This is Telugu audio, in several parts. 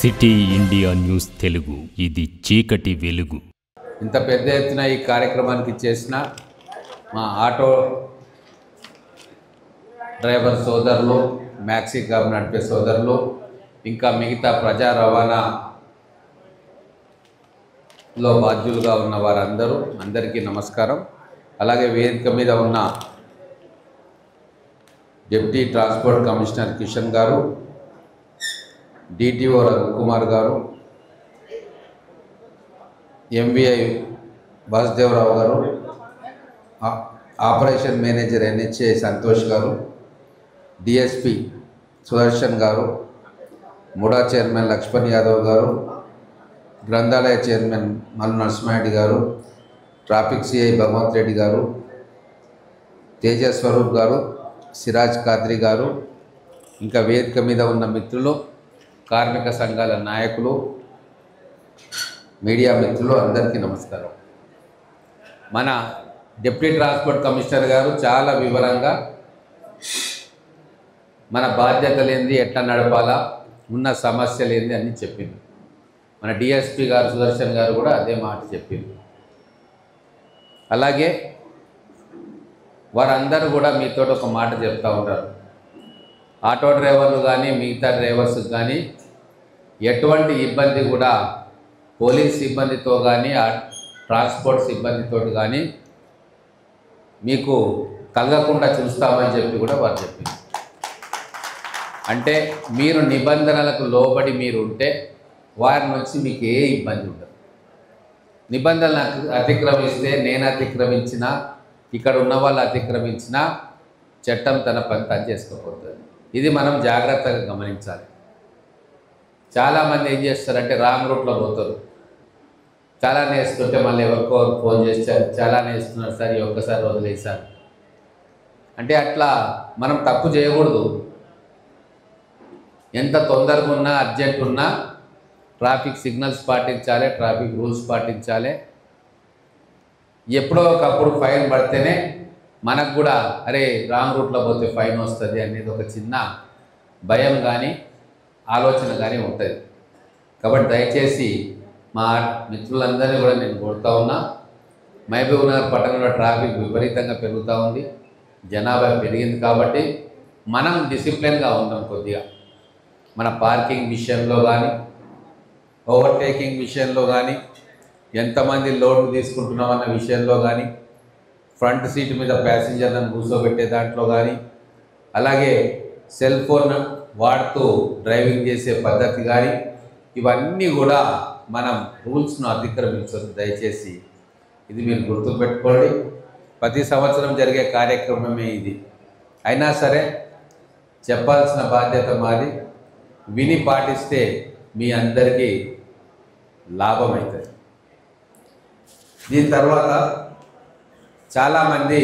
సిటీ ఇండియా న్యూస్ తెలుగు, ఇది చీకటి వెలుగు. ఇంత పెద్ద ఎత్తున ఈ కార్యక్రమానికి చేసిన మా ఆటో డ్రైవర్ సోదరులు, మ్యాక్సీ క్యాబ్ నడిపే సోదరులు, ఇంకా మిగతా ప్రజా రవాణాలో బాధ్యులుగా ఉన్న వారందరూ అందరికీ నమస్కారం. అలాగే వేదిక మీద ఉన్న డిప్యూటీ ట్రాన్స్పోర్ట్ కమిషనర్ కిషన్ గారు, డిటిఓ రఘుకుమార్ గారు, ఎంవిఐ వాసుదేవరావు గారు, ఆపరేషన్ మేనేజర్ ఎన్హెచ్ఏ సంతోష్ గారు, డిఎస్పి సుదర్శన్ గారు, ముడా చైర్మన్ లక్ష్మణ్ యాదవ్ గారు, గ్రంథాలయ చైర్మన్ మల్లు నరసింహారెడ్డి గారు, ట్రాఫిక్ సిఐ భగవంత్ రెడ్డి గారు, తేజ స్వరూప్ గారు, సిరాజ్ ఖాద్రి గారు, ఇంకా వేదిక మీద ఉన్న మిత్రులు, కార్మిక సంఘాల నాయకులు, మీడియా మిత్రులు అందరికీ నమస్కారం. మన డిప్యూటీ ట్రాన్స్పోర్ట్ కమిషనర్ గారు చాలా వివరంగా మన బాధ్యతలు ఏంది, ఎట్లా నడపాలా, ఉన్న సమస్యలు ఏంది అన్నీ చెప్పింది. మన డిఎస్పి గారు సుదర్శన్ గారు కూడా అదే మాట చెప్పింది. అలాగే వారందరూ కూడా మీతో ఒక మాట చెప్తూ ఉంటారు. ఆటో డ్రైవర్లు కానీ మిగతా డ్రైవర్స్ కానీ ఎటువంటి ఇబ్బంది కూడా పోలీస్ సిబ్బందితో కానీ ట్రాన్స్పోర్ట్ సిబ్బందితో కానీ మీకు కలగకుండా చూస్తామని చెప్పి కూడా వారు చెప్పింది. అంటే మీరు నిబంధనలకు లోబడి మీరు ఉంటే వారి నుంచి మీకు ఏ ఇబ్బంది ఉండదు. నిబంధనలు అతిక్రమిస్తే, నేను అతిక్రమించినా, ఇక్కడ ఉన్న వాళ్ళు అతిక్రమించినా చట్టం తన పని తను చేసుకోకపోతుంది. ఇది మనం జాగ్రత్తగా గమనించాలి. చాలామంది ఏం చేస్తారంటే రాంగ్ రూట్లో పోతారు. చాలా నేస్తుంటే మళ్ళీ ఎవరికో ఫోన్ చేస్తారు, చాలా నేస్తున్నారు సార్, ఈ ఒక్కసారి వదిలేసారు అంటే అట్లా మనం తప్పు చేయకూడదు. ఎంత తొందరగా ఉన్నా, అర్జెంట్ ఉన్నా ట్రాఫిక్ సిగ్నల్స్ పాటించాలి, ట్రాఫిక్ రూల్స్ పాటించాలి. ఎప్పుడో ఒకప్పుడు ఫైన్ పడితేనే మనకు కూడా అరే రాంగ్ రూట్లో పోతే ఫైన్ వస్తుంది అనేది ఒక చిన్న భయం కానీ ఆలోచన కానీ ఉంటుంది. కాబట్టి దయచేసి మా మిత్రులందరినీ కూడా నేను కోరుతా ఉన్నా. మహబూబ్నగర్ పట్టణంలో ట్రాఫిక్ విపరీతంగా పెరుగుతూ ఉంది, జనాభా పెరిగింది. కాబట్టి మనం డిసిప్లిన్గా ఉంటాం. కొద్దిగా మన పార్కింగ్ విషయంలో కానీ, ఓవర్టేకింగ్ విషయంలో కానీ, ఎంతమంది లోడ్ తీసుకుంటున్నామన్న విషయంలో కానీ, ఫ్రంట్ సీట్ మీద ప్యాసింజర్లను కూర్చోబెట్టే దాంట్లో కానీ, అలాగే సెల్ ఫోన్ వాడుతూ డ్రైవింగ్ చేసే పద్ధతి కానీ, ఇవన్నీ కూడా మనం రూల్స్ను అతిక్రమించదు. దయచేసి ఇది మీరు గుర్తుపెట్టుకోండి. ప్రతి సంవత్సరం జరిగే కార్యక్రమమే ఇది. అయినా సరే చెప్పాల్సిన బాధ్యత మాది. విని పాటిస్తే మీ అందరికీ లాభం అవుతుంది. దీని తర్వాత చాలామంది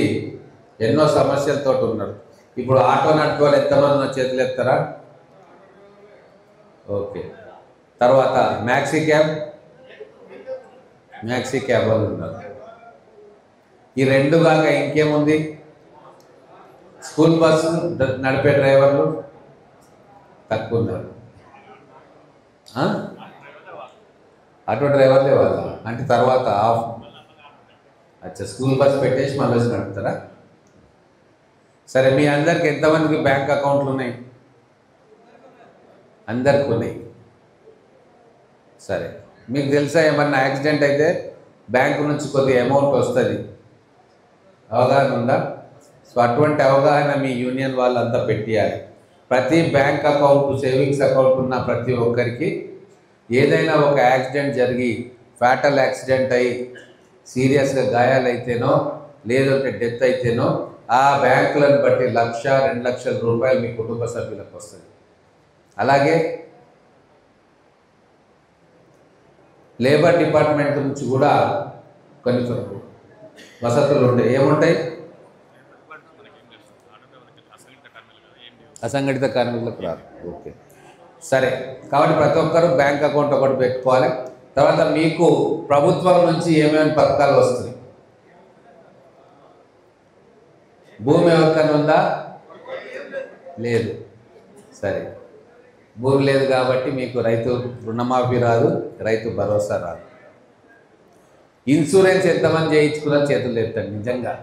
ఎన్నో సమస్యలతో ఉన్నారు. ఇప్పుడు ఆటో నడిపే వాళ్ళు ఎంతమంది చేతులు ఎత్తారా? ఓకే. తర్వాత మ్యాక్సీ క్యాబ్ వాళ్ళు ఉన్నారు. ఈ రెండు కాక ఇంకేముంది? స్కూల్ బస్సు నడిపే డ్రైవర్లు తక్కువ ఉన్నారు. ఆటో డ్రైవర్లే వాళ్ళ అంటే తర్వాత స్కూల్ బస్ పెట్టేసి మళ్ళీ వచ్చి నడుపుతారా? సరే, మీ అందరికి ఎంతమందికి బ్యాంక్ అకౌంట్లు ఉన్నాయి? అందరికి ఉన్నాయి. సరే, మీకు తెలుసా ఏమన్నా యాక్సిడెంట్ అయితే బ్యాంకు నుంచి కొద్దిగా అమౌంట్ వస్తుంది, అవగాహన ఉందా? సో అటువంటి అవగాహన మీ యూనియన్ వాళ్ళంతా పెట్టియాలి. ప్రతి బ్యాంక్ అకౌంట్, సేవింగ్స్ అకౌంట్ ఉన్న ప్రతి ఒక్కరికి ఏదైనా ఒక యాక్సిడెంట్ జరిగి, ఫ్యాటల్ యాక్సిడెంట్ అయ్యి సీరియస్గా గాయాలైతేనో లేదంటే డెత్ అయితేనో ఆ బ్యాంకులను బట్టి 1,00,000, 2,00,000 రూపాయలు మీ కుటుంబ సభ్యులకు వస్తుంది. అలాగే లేబర్ డిపార్ట్మెంట్ నుంచి కూడా కొన్ని వసతులు ఉంటాయి. ఏముంటాయి? అసంఘటిత కార్మికులకు రాదు. ఓకే, సరే. కాబట్టి ప్రతి ఒక్కరు బ్యాంక్ అకౌంట్ ఒకటి పెట్టుకోవాలి. తర్వాత మీకు ప్రభుత్వం నుంచి ఏమేమి పథకాలు వస్తున్నాయి? భూమి ఎవరికైనా ఉందా? లేదు. సరే, భూమి లేదు కాబట్టి మీకు రైతు రుణమాఫీ రాదు, రైతు భరోసా రాదు. ఇన్సూరెన్స్ ఎంతమంది చేయించుకున్నారు చేతులు ఎత్తండి. నిజంగా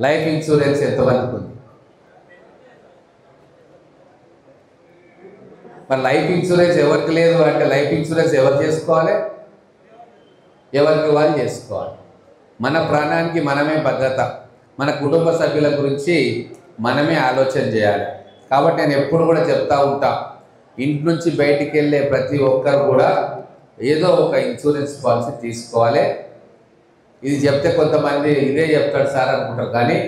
లైఫ్ ఇన్సూరెన్స్ ఎంతమందికి ఉంది? మరి లైఫ్ ఇన్సూరెన్స్ ఎవరికి లేదు అంటే లైఫ్ ఇన్సూరెన్స్ ఎవరు చేసుకోవాలి? ఎవరికి వాళ్ళు చేసుకోవాలి. మన ప్రాణానికి మనమే భద్రత, మన కుటుంబ సభ్యుల గురించి మనమే ఆలోచన చేయాలి. కాబట్టి నేను ఎప్పుడు కూడా చెప్తా ఉంటా, ఇంటి నుంచి బయటికి వెళ్ళే ప్రతి ఒక్కరు కూడా ఏదో ఒక ఇన్సూరెన్స్ పాలసీ తీసుకోవాలి. ఇది చెప్తే కొంతమంది ఇదే చెప్తాడు సార్ అనుకుంటారు, కానీ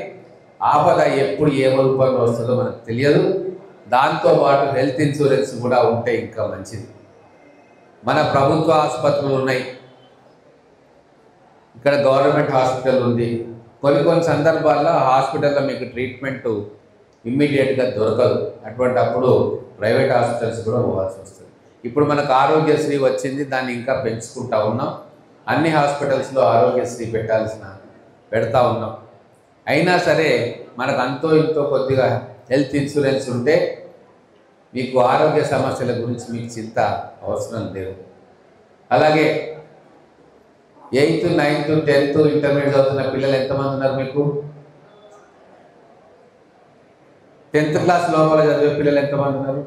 ఆపద ఎప్పుడు ఏ రూపంలో వస్తుందో మనకు తెలియదు. దాంతోపాటు హెల్త్ ఇన్సూరెన్స్ కూడా ఉంటే ఇంకా మంచిది. మన ప్రభుత్వ ఆసుపత్రులు ఉన్నాయి, ఇక్కడ గవర్నమెంట్ హాస్పిటల్ ఉంది. కొన్ని సందర్భాల్లో హాస్పిటల్లో మీకు ట్రీట్మెంట్ ఇమ్మీడియట్గా దొరకదు. అటువంటి అప్పుడు ప్రైవేట్ హాస్పిటల్స్ కూడా పోవాల్సి వస్తుంది. ఇప్పుడు మనకు ఆరోగ్యశ్రీ వచ్చింది, దాన్ని ఇంకా పెంచుకుంటా ఉన్నాం. అన్ని హాస్పిటల్స్లో ఆరోగ్యశ్రీ పెడతా ఉన్నాం. అయినా సరే మనకు అంతో ఇంతో కొద్దిగా హెల్త్ ఇన్సూరెన్స్ ఉంటే మీకు ఆరోగ్య సమస్యల గురించి మీకు చింత అవసరం లేదు. అలాగే 8th, 9th, 10th ఇంటర్మీడియట్ చదువుతున్న పిల్లలు ఎంతమంది ఉన్నారు మీకు? 10th క్లాస్ లోపల చదివే పిల్లలు ఎంతమంది ఉన్నారు?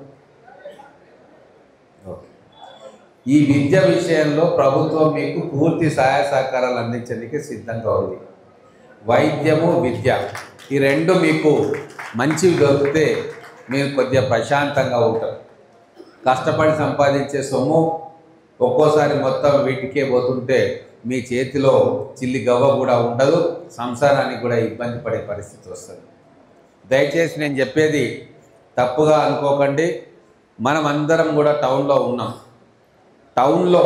ఈ విద్య విషయంలో ప్రభుత్వం మీకు పూర్తి సహాయ సహకారాలు అందించడానికి సిద్ధంగా ఉంది. వైద్యము, విద్య ఈ రెండు మీకు మంచివి దొరికితే మీరు కొద్దిగా ప్రశాంతంగా ఉంటారు. కష్టపడి సంపాదించే సొమ్ము ఒక్కోసారి మొత్తం వీటికే పోతుంటే మీ చేతిలో చిల్లి గవ్వ కూడా ఉండదు, సంసారానికి కూడా ఇబ్బంది పడే పరిస్థితి వస్తుంది. దయచేసి నేను చెప్పేది తప్పుగా అనుకోకండి. మనం అందరం కూడా టౌన్లో ఉన్నాం. టౌన్లో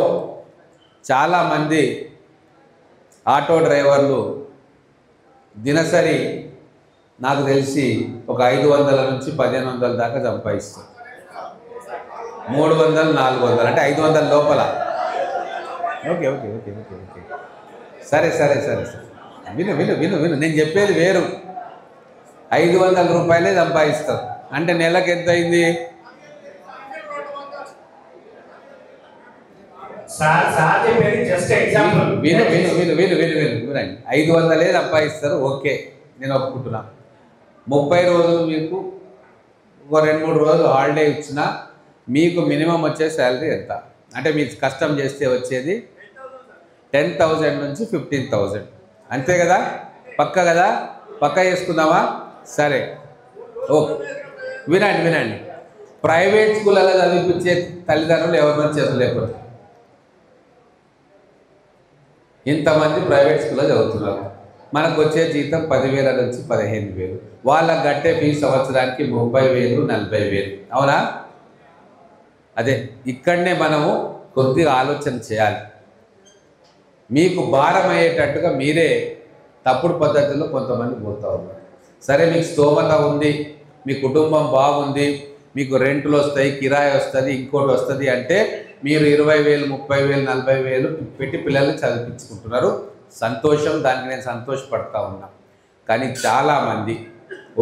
చాలామంది ఆటో డ్రైవర్లు దినసరి నాకు తెలిసి ఒక 500 నుంచి 1500 దాకా సంపాదిస్తారు. 300, 400 అంటే 500 లోపల. Okay okay okay okay okay సరే సరే సరే సరే విను విను విను విను నేను చెప్పేది వేరు. 500 రూపాయలే సంపాదిస్తారు అంటే నెలకు ఎంత అయింది? విను విను విను విను విను విను వినండి. 500 సంపాదిస్తారు, ఓకే నేను ఒప్పుకుంటున్నా. 30 రోజులు మీకు ఒక 2-3 రోజులు హాలిడే ఇచ్చినా మీకు మినిమం వచ్చే శాలరీ ఎంత అంటే మీరు కష్టం చేస్తే వచ్చేది 10,000 నుంచి 15,000 అంతే కదా? పక్క కదా? పక్క చేసుకుందామా? సరే ఓకే. వినండి వినండి. ప్రైవేట్ స్కూళ్ళలో చదివించే తల్లిదండ్రులు ఎవరినో చేతులు లేకపోతే ఇంతమంది ప్రైవేట్ స్కూల్లో చదువుతున్నారు. మనకు వచ్చే జీతం 10,000 నుంచి 15,000. వాళ్ళకు కట్టే ఫీజు సంవత్సరానికి 30,000, 40,000. అవునా? అదే ఇక్కడనే మనము కొద్దిగా ఆలోచన చేయాలి. మీకు భారం అయ్యేటట్టుగా మీరే తప్పుడు పద్ధతిలో కొంతమంది పోతూ ఉన్నారు. సరే మీకు స్తోమత ఉంది, మీ కుటుంబం బాగుంది, మీకు రెంట్లు వస్తాయి, కిరాయి వస్తుంది, ఇంకోటి వస్తుంది అంటే మీరు 20,000, 30,000, 40,000 పెట్టి పిల్లల్ని చదివించుకుంటున్నారు. సంతోషం, దానికి నేను సంతోషపడతా ఉన్నా. కానీ చాలామంది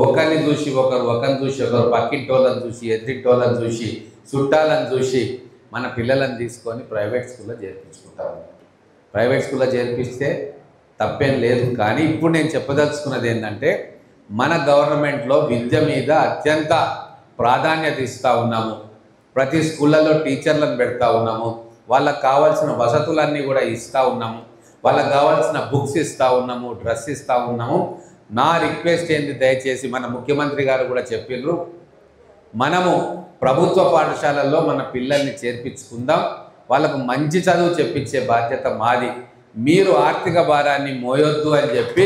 ఒకరిని చూసి ఒకరు, ఒకరిని చూసి ఒకరు, పక్కింటోళ్ళని చూసి, ఎదురింటోళ్ళని చూసి, చుట్టాలను చూసి మన పిల్లలను తీసుకొని ప్రైవేట్ స్కూల్లో చేర్పించుకుంటా ఉన్నారు. ప్రైవేట్ స్కూల్లో చేర్పిస్తే తప్పేం లేదు. కానీ ఇప్పుడు నేను చెప్పదలుచుకున్నది ఏంటంటే మన గవర్నమెంట్లో విద్య మీద అత్యంత ప్రాధాన్యత ఇస్తూ ఉన్నాము. ప్రతి స్కూళ్ళల్లో టీచర్లను పెడతా ఉన్నాము. వాళ్ళకు కావాల్సిన వసతులన్నీ కూడా ఇస్తూ ఉన్నాము. వాళ్ళకు కావాల్సిన బుక్స్ ఇస్తూ ఉన్నాము, డ్రెస్ ఇస్తూ ఉన్నాము. నా రిక్వెస్ట్ ఏంటి, దయచేసి మన ముఖ్యమంత్రి గారు కూడా చెప్పిండ్రు, మనము ప్రభుత్వ పాఠశాలల్లో మన పిల్లల్ని చేర్పించుకుందాం, వాళ్ళకు మంచి చదువు చెప్పించే బాధ్యత మాది. మీరు ఆర్థిక భారాన్ని మోయొద్దు అని చెప్పి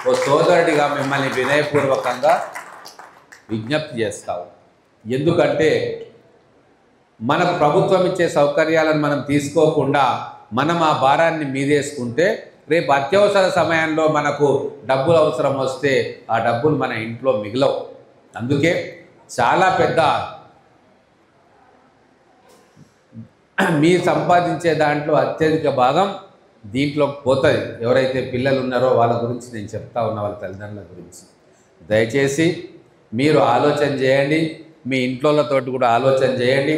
ఓ సోదరుడిగా మిమ్మల్ని వినయపూర్వకంగా విజ్ఞప్తి చేస్తాము. ఎందుకంటే మనకు ప్రభుత్వం ఇచ్చే సౌకర్యాలను మనం తీసుకోకుండా మనం ఆ భారాన్ని మీదేసుకుంటే రేపు అత్యవసర సమయంలో మనకు డబ్బులు అవసరం వస్తే ఆ డబ్బులు మన ఇంట్లో మిగలవు. అందుకే చాలా పెద్ద మీరు సంపాదించే దాంట్లో అత్యధిక భాగం దీంట్లో పోతుంది. ఎవరైతే పిల్లలు ఉన్నారో వాళ్ళ గురించి నేను చెప్తా ఉన్నా, వాళ్ళ తల్లిదండ్రుల గురించి. దయచేసి మీరు ఆలోచన చేయండి. మీ ఇంట్లోతోటి కూడా ఆలోచన చేయండి.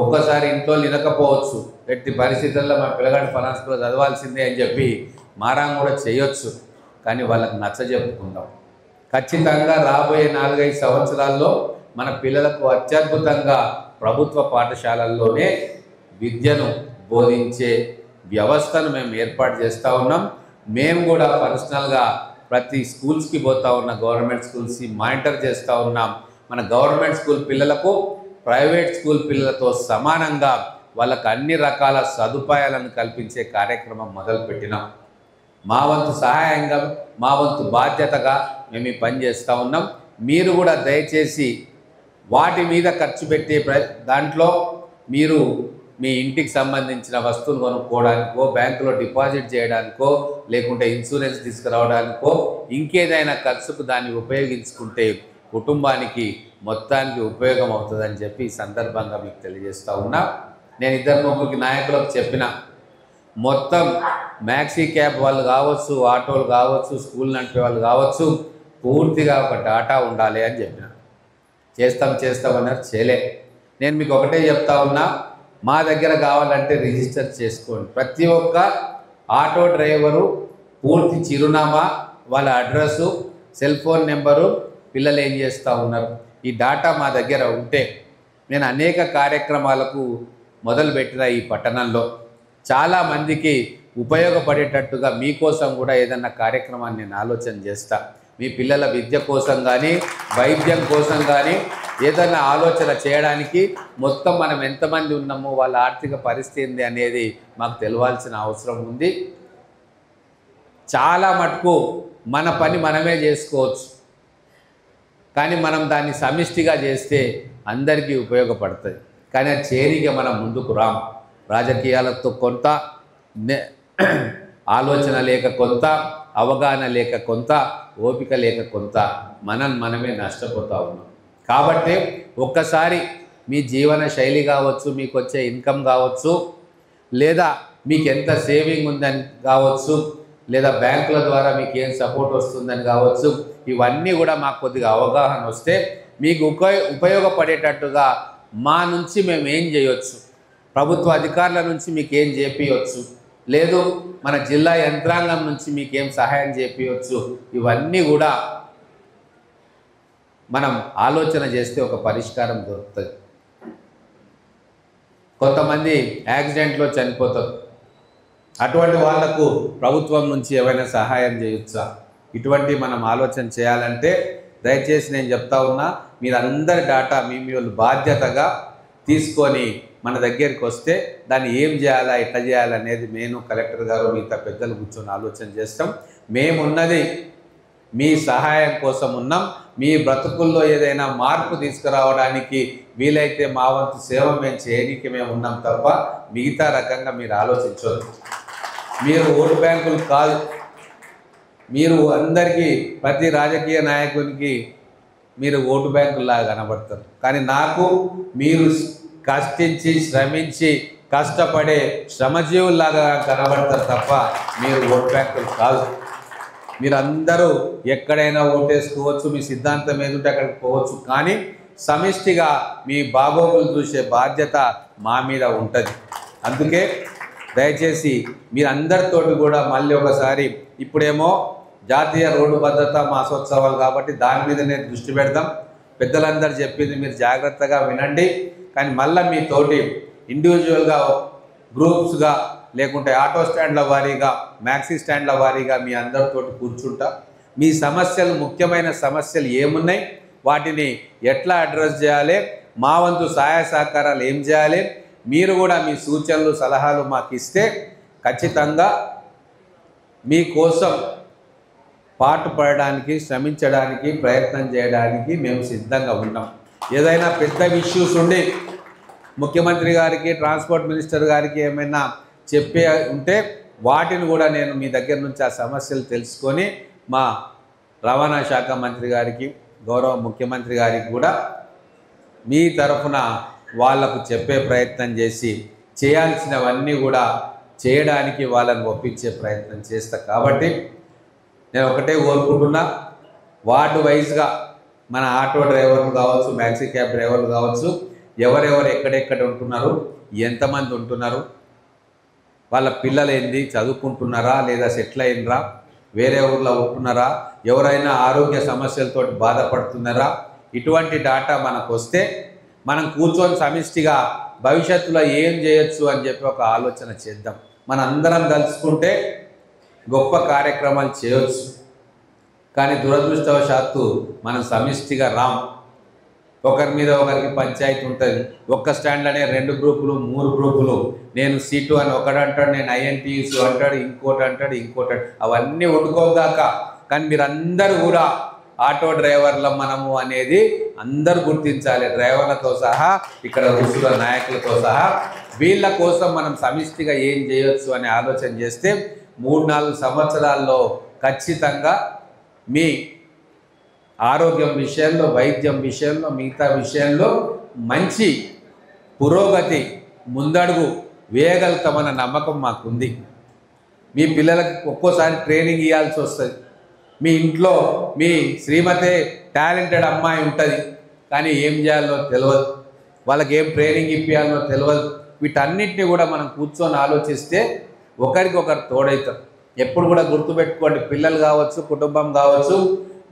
ఒక్కసారి ఇంట్లో వినకపోవచ్చు, ఎట్టి పరిస్థితుల్లో మా పిల్లగాడి ఫలానా స్కూల్లో చదవాల్సిందే అని చెప్పి మారం కూడా చేయొచ్చు. కానీ వాళ్ళకి నచ్చజెప్పుకుందాం. ఖచ్చితంగా రాబోయే 4-5 సంవత్సరాల్లో మన పిల్లలకు అత్యద్భుతంగా ప్రభుత్వ పాఠశాలల్లోనే విద్యను బోధించే వ్యవస్థను మేము ఏర్పాటు చేస్తూ ఉన్నాం. మేము కూడా పర్సనల్గా ప్రతి స్కూల్స్కి పోతూ ఉన్న గవర్నమెంట్ స్కూల్స్కి మానిటర్ చేస్తూ ఉన్నాం. మన గవర్నమెంట్ స్కూల్ పిల్లలకు ప్రైవేట్ స్కూల్ పిల్లలతో సమానంగా వాళ్ళకు అన్ని రకాల సదుపాయాలను కల్పించే కార్యక్రమం మొదలుపెట్టినాం. మా వంతు సహాయంగా, మా వంతు బాధ్యతగా మేము ఈ పని చేస్తూ ఉన్నాం. మీరు కూడా దయచేసి వాటి మీద ఖర్చు పెట్టే దాంట్లో మీరు మీ ఇంటికి సంబంధించిన వస్తువులు కొనుక్కోవడానికో, బ్యాంకులో డిపాజిట్ చేయడానికో, లేకుంటే ఇన్సూరెన్స్ తీసుకురావడానికో, ఇంకేదైనా ఖర్చుకు దాన్ని ఉపయోగించుకుంటే కుటుంబానికి మొత్తానికి ఉపయోగం అవుతుందని చెప్పి ఈ సందర్భంగా మీకు తెలియజేస్తూ ఉన్నా. నేను 2-3 నాయకులకు చెప్పిన, మొత్తం మ్యాక్సీ క్యాబ్ వాళ్ళు కావచ్చు, ఆటోలు కావచ్చు, స్కూల్ నడిపే వాళ్ళు కావచ్చు, పూర్తిగా ఒక డాటా ఉండాలి అని చెప్పిన. చేస్తామన్నారు, చేయలే. నేను మీకు ఒకటే చెప్తా ఉన్నా, మా దగ్గర కావాలంటే రిజిస్టర్ చేసుకోండి. ప్రతి ఒక్క ఆటో డ్రైవరు పూర్తి చిరునామా, వాళ్ళ అడ్రస్సు, సెల్ ఫోన్ నెంబరు, పిల్లలు ఏం చేస్తూ ఉన్నారు, ఈ డాటా మా దగ్గర ఉంటే నేను అనేక కార్యక్రమాలకు మొదలుపెట్టిన ఈ పట్టణంలో చాలామందికి ఉపయోగపడేటట్టుగా మీకోసం కూడా ఏదన్నా కార్యక్రమాన్ని నేను ఆలోచన చేస్తా. మీ పిల్లల విద్య కోసం కానీ, వైద్యం కోసం కానీ ఏదైనా ఆలోచన చేయడానికి మొత్తం మనం ఎంతమంది ఉన్నామో, వాళ్ళ ఆర్థిక పరిస్థితి ఏంది అనేది మాకు తెలవాల్సిన అవసరం ఉంది. చాలా మటుకు మన పని మనమే చేసుకోవచ్చు, కానీ మనం దాన్ని సమిష్టిగా చేస్తే అందరికీ ఉపయోగపడుతుంది. కానీ అది చేయడానికి మనం ముందుకు రాం. రాజకీయాలతో కొంత, ఆలోచన లేక కొంత, అవగాహన లేక కొంత, ఓపిక లేక కొంత మనమే నష్టపోతూ ఉన్నాం. కాబట్టి ఒక్కసారి మీ జీవన శైలి కావచ్చు, మీకు వచ్చే ఇన్కమ్ కావచ్చు, లేదా మీకు ఎంత సేవింగ్ ఉందని కావచ్చు, లేదా బ్యాంకుల ద్వారా మీకు ఏం సపోర్ట్ వస్తుందని కావచ్చు, ఇవన్నీ కూడా మాకు కొద్దిగా అవగాహన వస్తే మీకు ఉపయోగపడేటట్టుగా మా నుంచి మేము ఏం చేయొచ్చు, ప్రభుత్వ అధికారుల నుంచి మీకు ఏం చేపించవచ్చు, లేదు మన జిల్లా యంత్రాంగం నుంచి మీకు ఏం సహాయం చేపించవచ్చు, ఇవన్నీ కూడా మనం ఆలోచన చేస్తే ఒక పరిష్కారం దొరుకుతుంది. కొంతమంది యాక్సిడెంట్లో చనిపోతారు, అటువంటి వాళ్లకు ప్రభుత్వం నుంచి ఏమైనా సహాయం చేయొచ్చా, ఇటువంటి మనం ఆలోచన చేయాలంటే దయచేసి నేను చెప్తా ఉన్నా, మీరందరి డాటా మీ బాధ్యతగా తీసుకొని మన దగ్గరికి వస్తే దాన్ని ఏం చేయాలా, ఎట్లా చేయాలనేది నేను, కలెక్టర్ గారు, మిగతా పెద్దలు కూర్చొని ఆలోచన చేస్తాం. మేమున్నది మీ సహాయం కోసం ఉన్నాం. మీ బ్రతుకుల్లో ఏదైనా మార్పు తీసుకురావడానికి వీలైతే మా వంతు సేవ మేము చేయడానికి మేము ఉన్నాం తప్ప మిగతా రకంగా మీరు ఆలోచించవద్దు. మీరు ఓటు బ్యాంకులు కాదు. మీరు అందరికీ, ప్రతి రాజకీయ నాయకునికి మీరు ఓటు బ్యాంకుల్లాగా కనబడతారు, కానీ నాకు మీరు కష్టించి, శ్రమించి, కష్టపడే శ్రమజీవుల్లాగా కనబడతారు తప్ప మీరు ఓటు బ్యాంకులు కాదు. మీరందరూ ఎక్కడైనా ఓటేసుకోవచ్చు, మీ సిద్ధాంతం ఏదుంటే అక్కడికి పోవచ్చు, కానీ సమిష్టిగా మీ బాగోగులు చూసే బాధ్యత మా మీద ఉంటుంది. అందుకే దయచేసి మీరందరితోటి కూడా మళ్ళీ ఒకసారి, ఇప్పుడేమో జాతీయ రోడ్డు భద్రతా మాసోత్సవాలు కాబట్టి దాని మీదనే దృష్టి పెడదాం. పెద్దలందరూ చెప్పింది మీరు జాగ్రత్తగా వినండి. కానీ మళ్ళీ మీతోటి ఇండివిజువల్గా, గ్రూప్స్గా, లేకుంటే ఆటో స్టాండ్ల వారీగా, మ్యాక్సీ స్టాండ్ల వారీగా మీ అందరితోటి కూర్చుంటా. మీ సమస్యలు, ముఖ్యమైన సమస్యలు ఏమున్నాయి, వాటిని ఎట్లా అడ్రస్ చేయాలి, మా వంతు సహాయ సహకారాలు ఏం చేయాలి, మీరు కూడా మీ సూచనలు, సలహాలు మాకు ఇస్తే ఖచ్చితంగా మీకోసం పాటుపడడానికి, శ్రమించడానికి, ప్రయత్నం చేయడానికి మేము సిద్ధంగా ఉన్నాం. ఏదైనా పెద్ద ఇష్యూస్ ఉండి ముఖ్యమంత్రి గారికి, ట్రాన్స్పోర్ట్ మినిస్టర్ గారికి ఏమైనా చెప్పే ఉంటే వాటిని కూడా నేను మీ దగ్గర నుంచి ఆ సమస్యలు తెలుసుకొని మా రవాణా శాఖ మంత్రి గారికి, గౌరవ ముఖ్యమంత్రి గారికి కూడా మీ తరఫున వాళ్లకు చెప్పే ప్రయత్నం చేసి చేయాల్సినవన్నీ కూడా చేయడానికి వాళ్ళని ఒప్పించే ప్రయత్నం చేస్తా. కాబట్టి నేను ఒకటే కోరుకుంటున్నా, వార్డు వైజ్గా మన ఆటో డ్రైవర్లు కావచ్చు, మ్యాక్సీ క్యాబ్ డ్రైవర్లు కావచ్చు, ఎవరెవరు ఎక్కడెక్కడ ఉంటున్నారు, ఎంతమంది ఉంటున్నారు, వాళ్ళ పిల్లలు ఏంది, చదువుకుంటున్నారా లేదా సెటిల్ అయినరా, వేరే ఊర్లో ఉంటున్నారా, ఎవరైనా ఆరోగ్య సమస్యలతో బాధపడుతున్నారా, ఇటువంటి డాటా మనకు వస్తే మనం కూర్చొని సమిష్టిగా భవిష్యత్తులో ఏం చేయొచ్చు అని చెప్పి ఒక ఆలోచన చేద్దాం. మన అందరం కలుసుకుంటే గొప్ప కార్యక్రమాలు చేయవచ్చు. కానీ దురదృష్టవశాత్తు మనం సమిష్టిగా ఒకరి మీద ఒకరికి పంచాయతీ ఉంటుంది. ఒక్క స్టాండ్లోనే 2 గ్రూపులు 3 గ్రూపులు, నేను సీటు అని ఒకడు అంటాడు, నేను ఐఎన్టీయూసీ అంటాడు, ఇంకోటి అంటాడు. అవన్నీ వండుకోగాక. కానీ మీరందరూ కూడా ఆటో డ్రైవర్ల మనము అనేది అందరూ గుర్తించాలి. డ్రైవర్లతో సహా, ఇక్కడ రుసుల నాయకులతో సహా, వీళ్ళ కోసం మనం సమిష్టిగా ఏం చేయొచ్చు అనే ఆలోచన చేస్తే 3-4 సంవత్సరాల్లో ఖచ్చితంగా మీ ఆరోగ్యం విషయంలో, వైద్యం విషయంలో, మిగతా విషయంలో మంచి పురోగతి, ముందడుగు వేయగలుగుతామన్న నమ్మకం మాకుంది. మీ పిల్లలకి ఒక్కోసారి ట్రైనింగ్ ఇవ్వాల్సి వస్తుంది. మీ ఇంట్లో మీ శ్రీమతే టాలెంటెడ్ అమ్మాయి ఉంటుంది, కానీ ఏం చేయాలో తెలియదు, వాళ్ళకి ఏం ట్రైనింగ్ ఇప్పించాలో తెలియదు. వీటన్నిటిని కూడా మనం కూర్చొని ఆలోచిస్తే ఒకరికొకరు తోడవుతాం. ఎప్పుడు కూడా గుర్తుపెట్టుకోండి, పిల్లలు కావచ్చు, కుటుంబం కావచ్చు,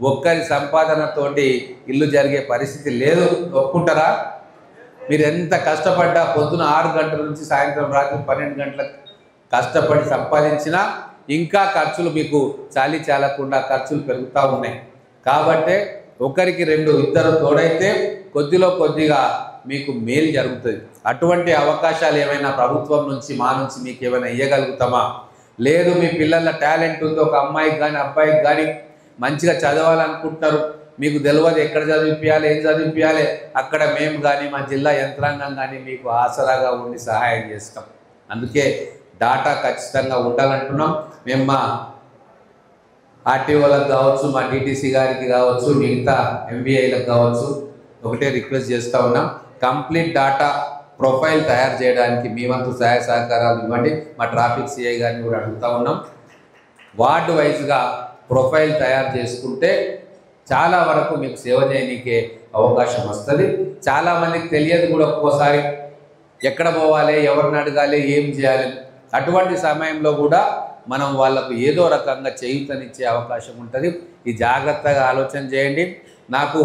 ఒక్కరి సంపాదనతోటి ఇల్లు జరిగే పరిస్థితి లేదు. ఒప్పుకుంటారా? మీరు ఎంత కష్టపడ్డా పొద్దున 6 గంటల నుంచి సాయంత్రం రాత్రి 12 గంటలకు కష్టపడి సంపాదించినా ఇంకా ఖర్చులు మీకు చాలకుండా ఖర్చులు పెరుగుతూ ఉన్నాయి. కాబట్టి ఒకరికి 2 తోడైతే కొద్దిగా మీకు మేలు జరుగుతుంది. అటువంటి అవకాశాలు ఏమైనా ప్రభుత్వం నుంచి మా నుంచి మీకు ఏమైనా ఇవ్వగలుగుతామా? లేదు, మీ పిల్లల టాలెంట్ ఉంది, ఒక అమ్మాయికి కానీ అబ్బాయికి కానీ మంచిగా చదవాలనుకుంటున్నారు, మీకు తెలియదు ఎక్కడ చదివించాలి, ఏం చదివించాలి, అక్కడ మేము కానీ మా జిల్లా యంత్రాంగం కానీ మీకు ఆసరాగా ఉండి సహాయం చేస్తాం. అందుకే డాటా ఖచ్చితంగా ఉండాలంటున్నాం. మేము మా ఆర్టీఓలకు కావచ్చు, మా టీటీసీ గారికి కావచ్చు, మిగతా ఎంబీఐలకు కావచ్చు ఒకటే రిక్వెస్ట్ చేస్తూ ఉన్నాం, కంప్లీట్ డాటా ప్రొఫైల్ తయారు చేయడానికి మీ వంతు సహాయ సహకారాలు ఇవ్వండి. మా ట్రాఫిక్ సిఐ గారిని కూడా అడుగుతూ ఉన్నాం. వార్డు వైజ్గా ప్రొఫైల్ తయారు చేసుకుంటే చాలా వరకు మీకు సేవ చేయడానికే అవకాశం వస్తుంది. చాలామందికి తెలియదు కూడా ఒక్కోసారి, ఎక్కడ పోవాలి, ఎవరిని అడగాలి, ఏం చేయాలి. అటువంటి సమయంలో కూడా మనం వాళ్ళకు ఏదో రకంగా చేయూతనిచ్చే అవకాశం ఉంటుంది. ఈ జాగ్రత్తగా ఆలోచన చేయండి. నాకు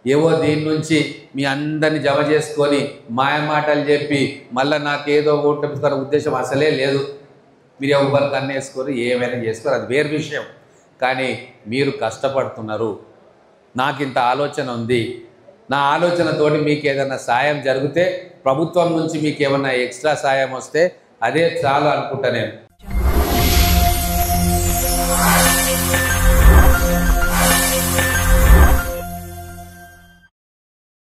ఏవో దీని నుంచి మీ అందరినీ జమ చేసుకొని మాయమాటలు చెప్పి మళ్ళీ నాకేదో ఓటు ఉద్దేశం అసలే లేదు. మీరు ఎవరు కన్నేసుకోరు, ఏమైనా చేసుకోరు, అది వేరు విషయం. కానీ మీరు కష్టపడుతున్నారు, నాకు ఇంత ఆలోచన ఉంది, నా ఆలోచనతోటి మీకు ఏదైనా సాయం జరిగితే, ప్రభుత్వం నుంచి మీకు ఏమైనా ఎక్స్ట్రా సాయం వస్తే అదే చాలు అనుకుంటా నేను.